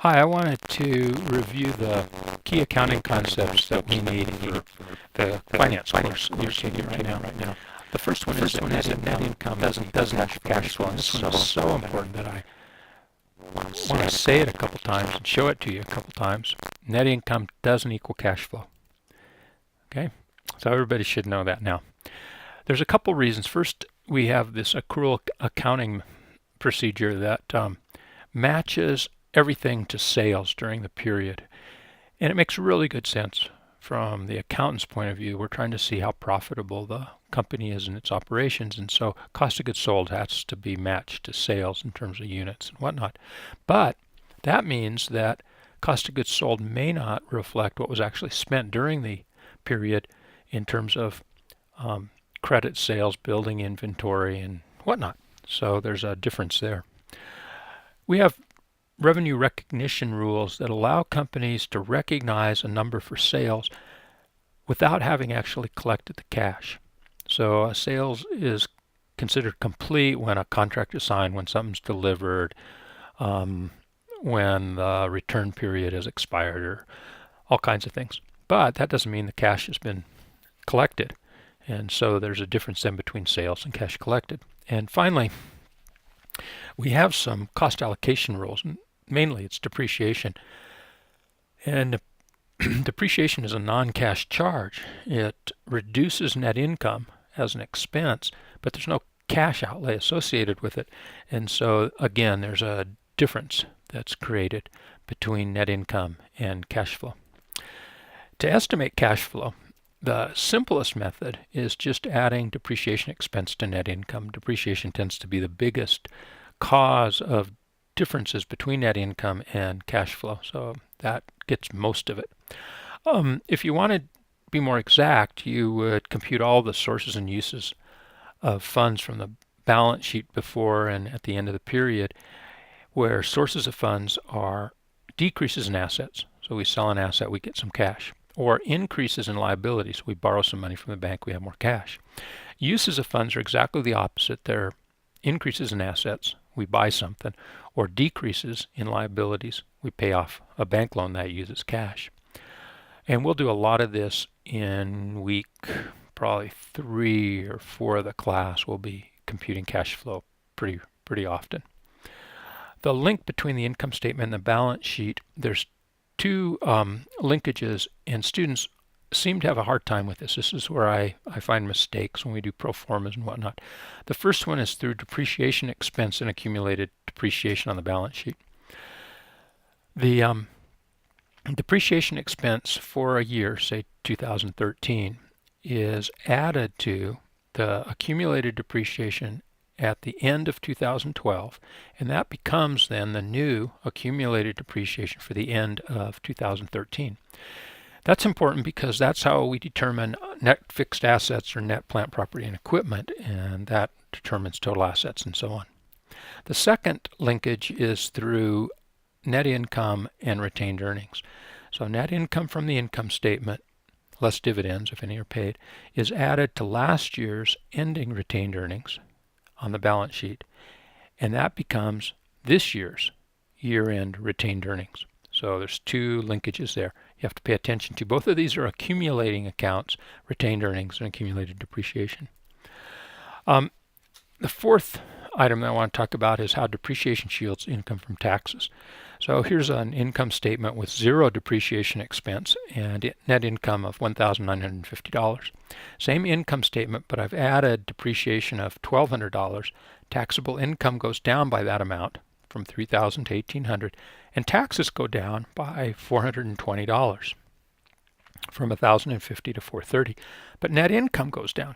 Hi, I wanted to review the key accounting concepts that we need for the finance course you're taking right now. The first one is that net income doesn't have cash flow. And this one is so important that I want to say it a couple times and show it to you a couple times. Net income doesn't equal cash flow. Okay, so everybody should know that now. There's a couple reasons. First, we have this accrual accounting procedure that matches everything to sales during the period. And it makes really good sense from the accountant's point of view. We're trying to see how profitable the company is in its operations, and so cost of goods sold has to be matched to sales in terms of units and whatnot. But that means that cost of goods sold may not reflect what was actually spent during the period in terms of credit sales, building inventory, and whatnot. So there's a difference there. We have revenue recognition rules that allow companies to recognize a number for sales without having actually collected the cash. So a sales is considered complete when a contract is signed, when something's delivered, when the return period has expired, or all kinds of things. But that doesn't mean the cash has been collected. And so there's a difference then between sales and cash collected. And finally, we have some cost allocation rules. Mainly it's depreciation. And depreciation is a non-cash charge. It reduces net income as an expense, but there's no cash outlay associated with it. And so again, there's a difference that's created between net income and cash flow. To estimate cash flow, the simplest method is just adding depreciation expense to net income. Depreciation tends to be the biggest cause of differences between net income and cash flow, so that gets most of it. If you want to be more exact, you would compute all the sources and uses of funds from the balance sheet before and at the end of the period, where sources of funds are decreases in assets. So we sell an asset, we get some cash. Or increases in liabilities. We borrow some money from the bank, we have more cash. Uses of funds are exactly the opposite. They're increases in assets, we buy something, or decreases in liabilities, we pay off a bank loan that uses cash. And we'll do a lot of this in week probably 3 or 4 of the class. We'll be computing cash flow pretty often. The link between the income statement and the balance sheet, there's two linkages, and students seem to have a hard time with this. This is where I find mistakes when we do pro formas and whatnot. The first one is through depreciation expense and accumulated depreciation on the balance sheet. The depreciation expense for a year, say 2013, is added to the accumulated depreciation at the end of 2012, and that becomes then the new accumulated depreciation for the end of 2013. That's important because that's how we determine net fixed assets or net plant, property, and equipment, and that determines total assets and so on. The second linkage is through net income and retained earnings. So net income from the income statement, less dividends, if any are paid, is added to last year's ending retained earnings on the balance sheet, and that becomes this year's year-end retained earnings. So there's two linkages there. You have to pay attention to. Both of these are accumulating accounts, retained earnings and accumulated depreciation. The fourth item that I want to talk about is how depreciation shields income from taxes. So here's an income statement with zero depreciation expense and net income of $1,950. Same income statement, but I've added depreciation of $1,200. Taxable income goes down by that amount from $3,000 to $1,800, and taxes go down by $420 from $1,050 to $430. But net income goes down.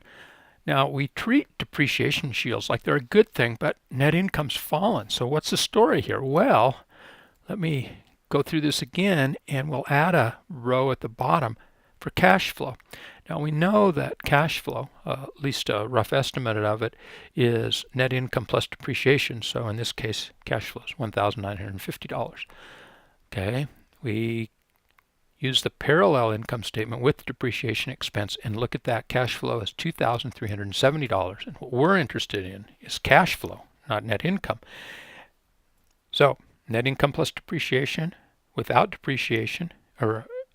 Now, we treat depreciation shields like they're a good thing, but net income's fallen. So what's the story here? Well, let me go through this again, and we'll add a row at the bottom for cash flow. Now, we know that cash flow, at least a rough estimate of it, is net income plus depreciation. So in this case, cash flow is $1,950. Okay, we use the parallel income statement with depreciation expense and look at that cash flow as $2,370. And what we're interested in is cash flow, not net income. So Net income plus depreciation without depreciation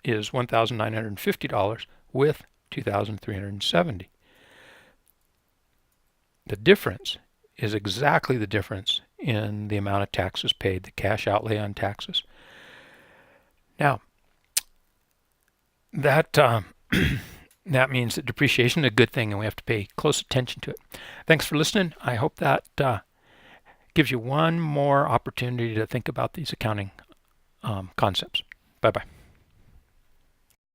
is $1,950 with $2,370. The difference is exactly the difference in the amount of taxes paid, the cash outlay on taxes. Now, that that means that depreciation is a good thing and we have to pay close attention to it. Thanks for listening. I hope that gives you one more opportunity to think about these accounting concepts. Bye-bye.